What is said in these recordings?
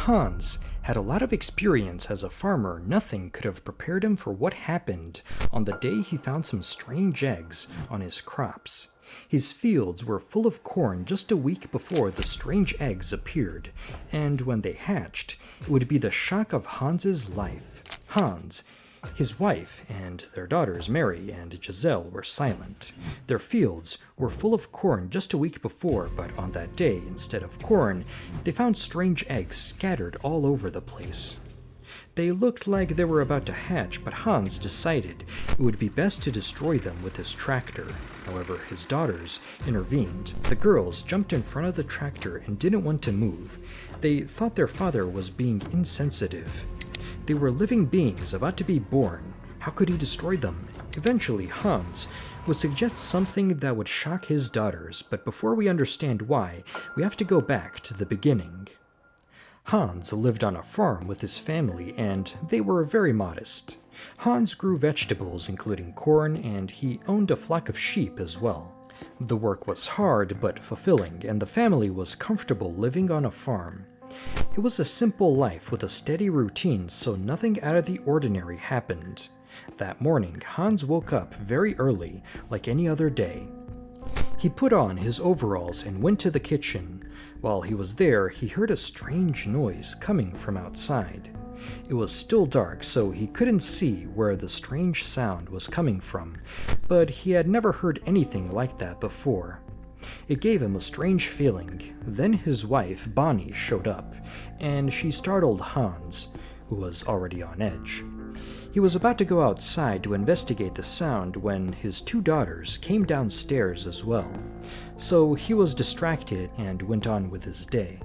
Hans had a lot of experience as a farmer. Nothing could have prepared him for what happened on the day he found some strange eggs on his crops. His fields were full of corn just a week before the strange eggs appeared, and when they hatched, it would be the shock of Hans's life. Hans, his wife, and their daughters Mary and Giselle were silent. Their fields were full of corn just a week before, but on that day, instead of corn, they found strange eggs scattered all over the place. They looked like they were about to hatch, but Hans decided it would be best to destroy them with his tractor. However, his daughters intervened. The girls jumped in front of the tractor and didn't want to move. They thought their father was being insensitive. They were living beings about to be born. How could he destroy them? Eventually, Hans would suggest something that would shock his daughters, but before we understand why, we have to go back to the beginning. Hans lived on a farm with his family, and they were very modest. Hans grew vegetables, including corn, and he owned a flock of sheep as well. The work was hard but fulfilling, and the family was comfortable living on a farm. It was a simple life with a steady routine, so nothing out of the ordinary happened. That morning, Hans woke up very early, like any other day. He put on his overalls and went to the kitchen. While he was there, he heard a strange noise coming from outside. It was still dark, so he couldn't see where the strange sound was coming from, but he had never heard anything like that before. It gave him a strange feeling. Then his wife, Bonnie, showed up, and she startled Hans, who was already on edge. He was about to go outside to investigate the sound when his two daughters came downstairs as well, so he was distracted and went on with his day.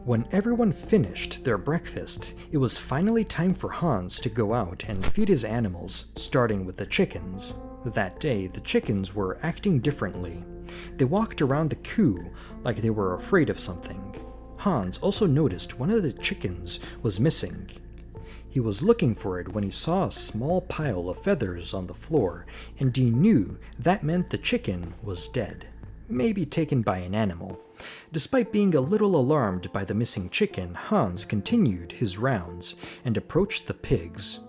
When everyone finished their breakfast, it was finally time for Hans to go out and feed his animals, starting with the chickens. That day, the chickens were acting differently. They walked around the coop like they were afraid of something. Hans also noticed one of the chickens was missing. He was looking for it when he saw a small pile of feathers on the floor, and he knew that meant the chicken was dead, maybe taken by an animal. Despite being a little alarmed by the missing chicken, Hans continued his rounds and approached the pigs.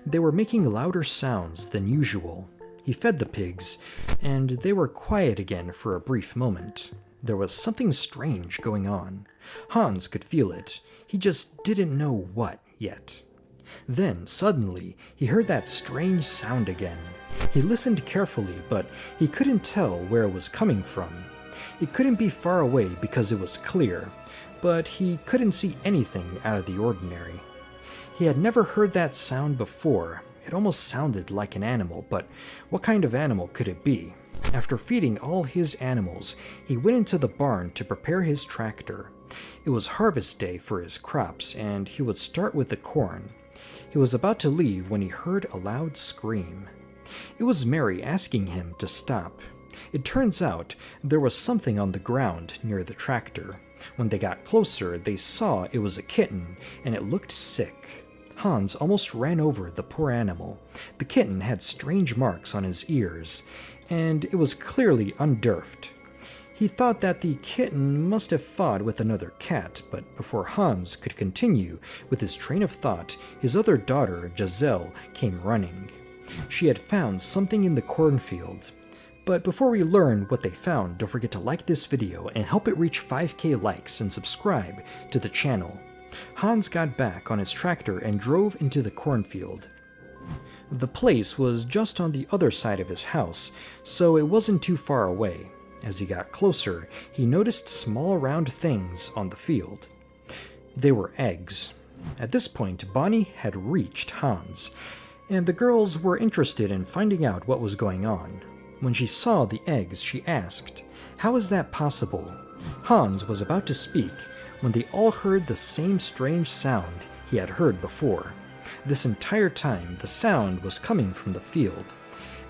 They were making louder sounds than usual. He fed the pigs, and they were quiet again for a brief moment. There was something strange going on. Hans could feel it. He just didn't know what yet. Then, suddenly, he heard that strange sound again. He listened carefully, but he couldn't tell where it was coming from. It couldn't be far away because it was clear, but he couldn't see anything out of the ordinary. He had never heard that sound before. It almost sounded like an animal, but what kind of animal could it be? After feeding all his animals, he went into the barn to prepare his tractor. It was harvest day for his crops, and he would start with the corn. He was about to leave when he heard a loud scream. It was Mary asking him to stop. It turns out there was something on the ground near the tractor. When they got closer, they saw it was a kitten, and it looked sick. Hans almost ran over the poor animal. The kitten had strange marks on his ears, and it was clearly undurfed. He thought that the kitten must have fought with another cat, but before Hans could continue with his train of thought, his other daughter, Giselle, came running. She had found something in the cornfield. But before we learn what they found, don't forget to like this video and help it reach 5K likes and subscribe to the channel. Hans got back on his tractor and drove into the cornfield. The place was just on the other side of his house, so it wasn't too far away. As he got closer, he noticed small round things on the field. They were eggs. At this point, Bonnie had reached Hans, and the girls were interested in finding out what was going on. When she saw the eggs, she asked, "How is that possible?" Hans was about to speak when they all heard the same strange sound he had heard before. This entire time, the sound was coming from the field.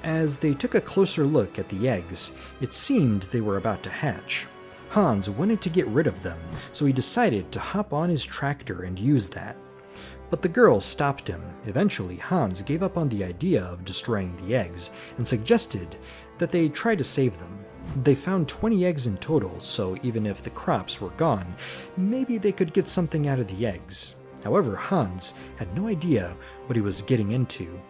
As they took a closer look at the eggs, it seemed they were about to hatch. Hans wanted to get rid of them, so he decided to hop on his tractor and use that. But the girls stopped him. Eventually, Hans gave up on the idea of destroying the eggs and suggested that they try to save them. They found 20 eggs in total, so even if the crops were gone, maybe they could get something out of the eggs. However, Hans had no idea what he was getting into.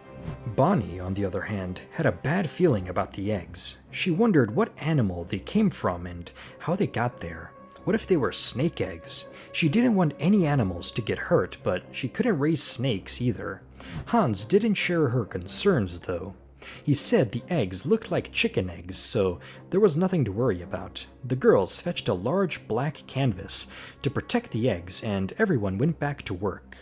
Bonnie, on the other hand, had a bad feeling about the eggs. She wondered what animal they came from and how they got there. What if they were snake eggs? She didn't want any animals to get hurt, but she couldn't raise snakes either. Hans didn't share her concerns, though. He said the eggs looked like chicken eggs, so there was nothing to worry about. The girls fetched a large black canvas to protect the eggs, and everyone went back to work.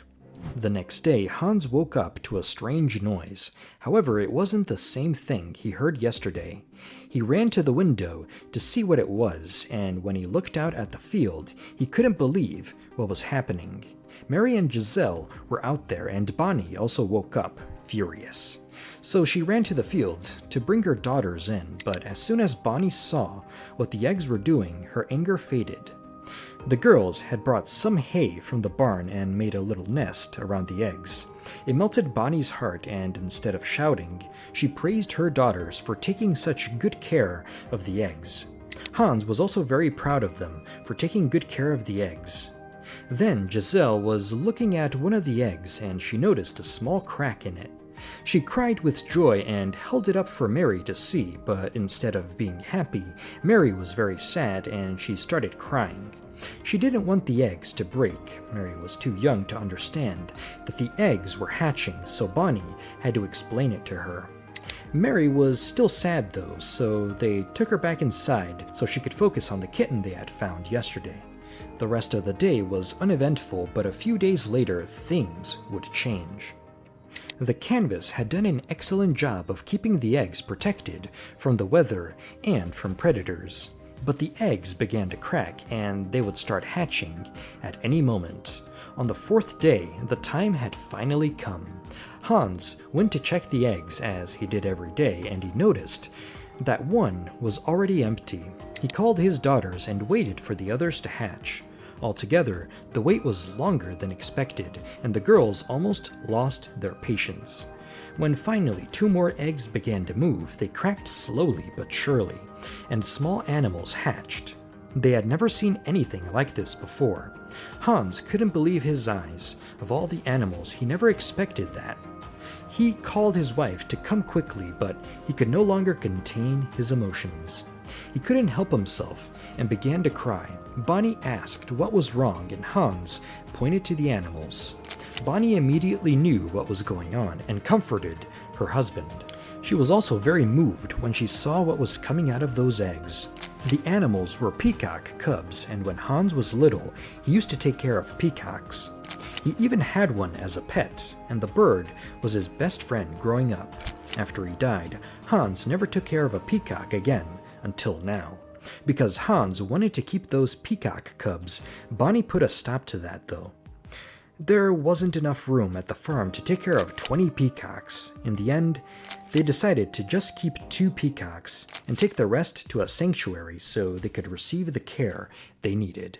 The next day, Hans woke up to a strange noise. However, it wasn't the same thing he heard yesterday. He ran to the window to see what it was, and when he looked out at the field, he couldn't believe what was happening. Mary and Giselle were out there, and Bonnie also woke up, furious. So she ran to the fields to bring her daughters in, but as soon as Bonnie saw what the eggs were doing, her anger faded. The girls had brought some hay from the barn and made a little nest around the eggs. It melted Bonnie's heart, and instead of shouting, she praised her daughters for taking such good care of the eggs. Hans was also very proud of them for taking good care of the eggs. Then Giselle was looking at one of the eggs, and she noticed a small crack in it. She cried with joy and held it up for Mary to see, but instead of being happy, Mary was very sad and she started crying. She didn't want the eggs to break. Mary was too young to understand that the eggs were hatching, so Bonnie had to explain it to her. Mary was still sad though, so they took her back inside so she could focus on the kitten they had found yesterday. The rest of the day was uneventful, but a few days later, things would change. The canvas had done an excellent job of keeping the eggs protected from the weather and from predators. But the eggs began to crack, and they would start hatching at any moment. On the fourth day, the time had finally come. Hans went to check the eggs, as he did every day, and he noticed that one was already empty. He called his daughters and waited for the others to hatch. Altogether, the wait was longer than expected, and the girls almost lost their patience. When finally 2 more eggs began to move, they cracked slowly but surely, and small animals hatched. They had never seen anything like this before. Hans couldn't believe his eyes. Of all the animals, he never expected that. He called his wife to come quickly, but he could no longer contain his emotions. He couldn't help himself and began to cry. Bonnie asked what was wrong, and Hans pointed to the animals. Bonnie immediately knew what was going on and comforted her husband. She was also very moved when she saw what was coming out of those eggs. The animals were peacock cubs, and when Hans was little, he used to take care of peacocks. He even had one as a pet, and the bird was his best friend growing up. After he died, Hans never took care of a peacock again until now. Because Hans wanted to keep those peacock cubs, Bonnie put a stop to that though. There wasn't enough room at the farm to take care of 20 peacocks. In the end, they decided to just keep 2 peacocks and take the rest to a sanctuary so they could receive the care they needed.